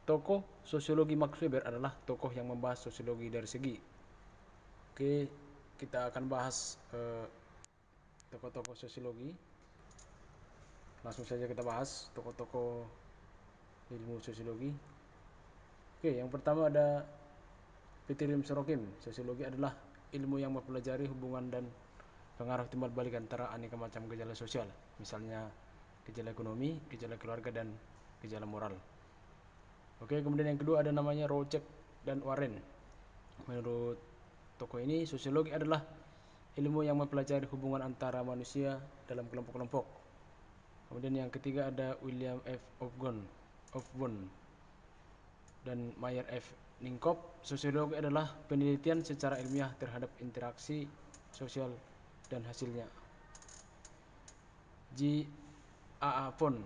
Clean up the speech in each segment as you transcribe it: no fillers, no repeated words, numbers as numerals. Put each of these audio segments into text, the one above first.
Tokoh sosiologi Max Weber adalah tokoh yang membahas sosiologi dari segi. Oke, kita akan bahas tokoh-tokoh sosiologi. Langsung saja kita bahas tokoh-tokoh ilmu sosiologi. Oke, yang pertama ada Peter Lim Sorokin. Sosiologi adalah ilmu yang mempelajari hubungan dan pengaruh timbal balik antara aneka macam gejala sosial, misalnya gejala ekonomi, gejala keluarga, dan gejala moral. Oke, kemudian yang kedua ada namanya Rocek dan Warren. Menurut tokoh ini, sosiologi adalah ilmu yang mempelajari hubungan antara manusia dalam kelompok-kelompok. Kemudian yang ketiga ada William F. Ofgon dan Mayer F. Ningkop. Sosiologi adalah penelitian secara ilmiah terhadap interaksi sosial dan hasilnya. G. A. Von.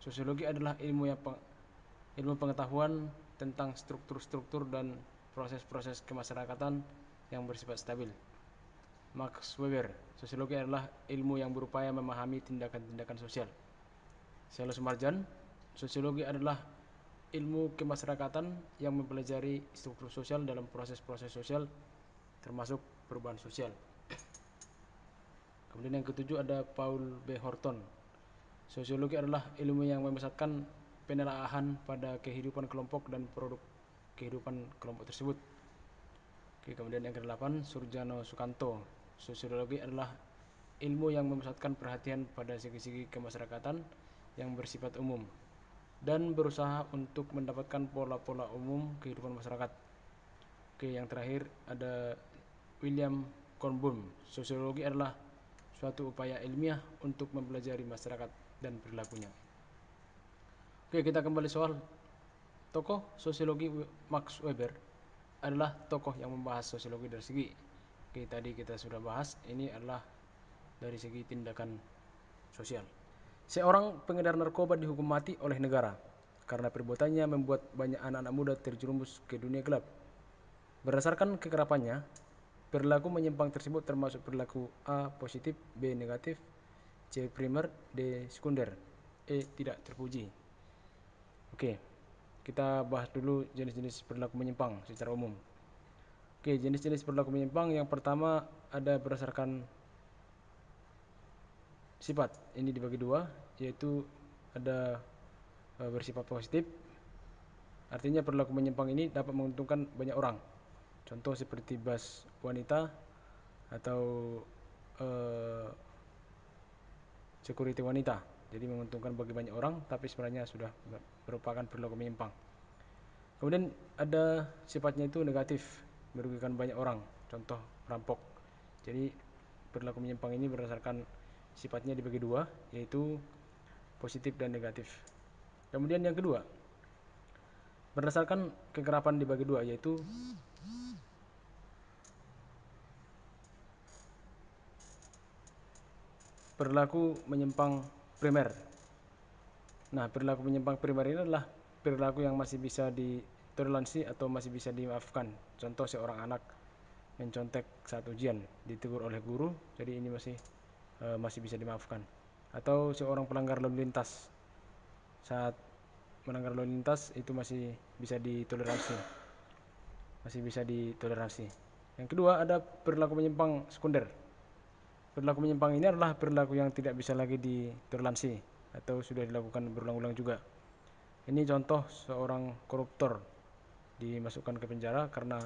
Sosiologi adalah ilmu pengetahuan tentang struktur-struktur dan proses-proses kemasyarakatan yang bersifat stabil. Max Weber. Sosiologi adalah ilmu yang berupaya memahami tindakan-tindakan sosial. Selo Sumarjan. Sosiologi adalah ilmu kemasyarakatan yang mempelajari struktur sosial dalam proses-proses sosial termasuk perubahan sosial. Kemudian yang ketujuh ada Paul B. Horton. Sosiologi adalah ilmu yang memusatkan penelaahan pada kehidupan kelompok dan produk kehidupan kelompok tersebut. Oke, kemudian yang kedelapan Surjano Sukanto. Sosiologi adalah ilmu yang memusatkan perhatian pada segi-segi kemasyarakatan yang bersifat umum dan berusaha untuk mendapatkan pola-pola umum kehidupan masyarakat. Oke, yang terakhir ada William Kornblum. Sosiologi adalah suatu upaya ilmiah untuk mempelajari masyarakat dan perilakunya. Oke, kita kembali soal tokoh sosiologi. Max Weber adalah tokoh yang membahas sosiologi dari segi. Oke, tadi kita sudah bahas, ini adalah dari segi tindakan sosial. Seorang pengedar narkoba dihukum mati oleh negara karena perbuatannya membuat banyak anak-anak muda terjerumus ke dunia gelap. Berdasarkan kekerapannya, perilaku menyimpang tersebut termasuk perilaku A. positif, B. negatif, C. primer, D. sekunder, E. tidak terpuji. Oke, kita bahas dulu jenis-jenis perilaku menyimpang secara umum. Oke, jenis-jenis perilaku menyimpang yang pertama ada berdasarkan sifat. Ini dibagi dua, yaitu ada bersifat positif. Artinya perilaku menyimpang ini dapat menguntungkan banyak orang. Contoh seperti bias wanita atau security wanita. Jadi menguntungkan bagi banyak orang, tapi sebenarnya sudah merupakan perilaku menyimpang. Kemudian ada sifatnya itu negatif, merugikan banyak orang. Contoh perampok. Jadi perilaku menyimpang ini berdasarkan sifatnya dibagi dua, yaitu positif dan negatif. Kemudian yang kedua, berdasarkan kekerapan dibagi dua, yaitu perilaku menyimpang primer. Nah, perilaku menyimpang primer ini adalah perilaku yang masih bisa ditoleransi atau masih bisa dimaafkan. Contoh seorang anak mencontek saat ujian, ditegur oleh guru, jadi ini masih bisa dimaafkan. Atau seorang pelanggar lalu lintas, saat melanggar lalu lintas itu masih bisa ditoleransi. Yang kedua ada perilaku menyimpang sekunder. Perilaku menyimpang ini adalah perilaku yang tidak bisa lagi ditoleransi atau sudah dilakukan berulang-ulang juga. Ini contoh seorang koruptor dimasukkan ke penjara karena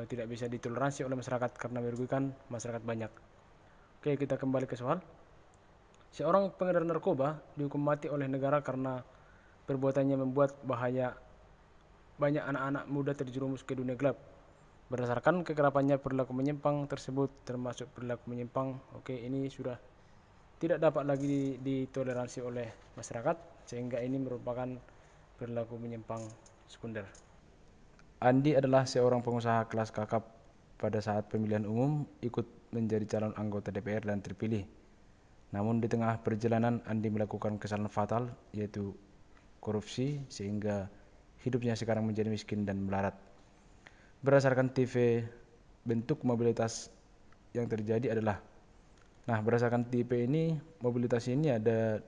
tidak bisa ditoleransi oleh masyarakat karena merugikan masyarakat banyak. Oke, kita kembali ke soal. Seorang pengedar narkoba dihukum mati oleh negara karena perbuatannya membuat bahaya banyak anak-anak muda terjerumus ke dunia gelap. Berdasarkan kekerapannya perilaku menyimpang tersebut termasuk perilaku menyimpang. Oke, ini sudah tidak dapat lagi ditoleransi oleh masyarakat sehingga ini merupakan perilaku menyimpang sekunder. Andi adalah seorang pengusaha kelas kakap. Pada saat pemilihan umum ikut menjadi calon anggota DPR dan terpilih. Namun di tengah perjalanan Andi melakukan kesalahan fatal yaitu korupsi sehingga hidupnya sekarang menjadi miskin dan melarat. Berdasarkan TV, bentuk mobilitas yang terjadi adalah, berdasarkan TV ini mobilitas ini ada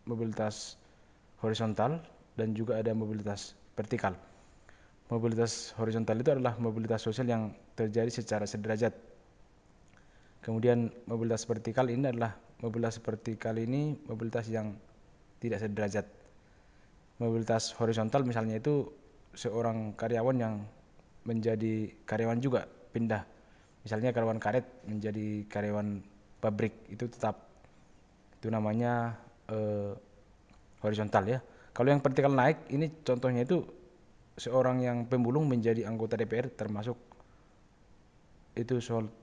mobilitas horizontal dan juga ada mobilitas vertikal. Mobilitas horizontal itu adalah mobilitas sosial yang terjadi secara sederajat. Kemudian mobilitas vertikal ini adalah mobilitas yang tidak sederajat. Mobilitas horizontal misalnya itu seorang karyawan yang menjadi karyawan juga pindah. Misalnya karyawan karet menjadi karyawan pabrik, itu tetap, itu namanya horizontal ya. Kalau yang vertikal naik ini contohnya itu seorang yang pemulung menjadi anggota DPR, termasuk itu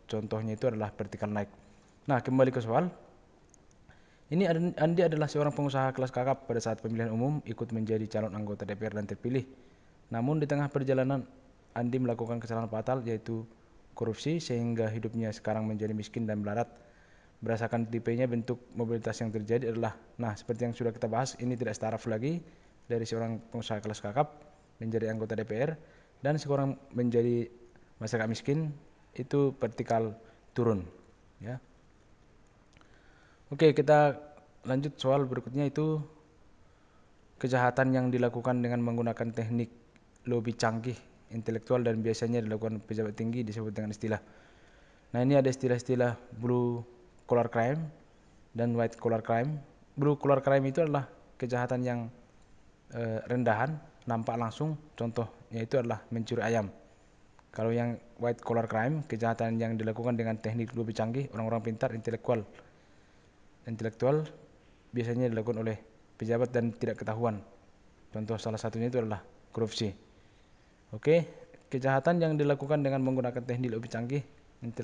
contohnya itu adalah vertikal naik. Nah, kembali ke soal. Ini Andi adalah seorang pengusaha kelas kakap pada saat pemilihan umum, ikut menjadi calon anggota DPR dan terpilih. Namun di tengah perjalanan Andi melakukan kesalahan fatal, yaitu korupsi, sehingga hidupnya sekarang menjadi miskin dan melarat. Berdasarkan tipenya, bentuk mobilitas yang terjadi adalah, nah seperti yang sudah kita bahas, ini tidak setaraf lagi, dari seorang pengusaha kelas kakap menjadi anggota DPR dan seorang menjadi masyarakat miskin, itu vertikal turun ya. Oke, kita lanjut soal berikutnya, itu kejahatan yang dilakukan dengan menggunakan teknik lebih canggih, intelektual, dan biasanya dilakukan pejabat tinggi disebut dengan istilah. Nah, ini ada istilah-istilah blue collar crime dan white collar crime. Blue collar crime itu adalah kejahatan yang rendahan, nampak langsung, contohnya itu adalah mencuri ayam. Kalau yang white collar crime, kejahatan yang dilakukan dengan teknik lebih canggih, orang-orang pintar, intelektual biasanya dilakukan oleh pejabat dan tidak ketahuan. Contoh salah satunya itu adalah korupsi. Oke, kejahatan yang dilakukan dengan menggunakan teknik lebih canggih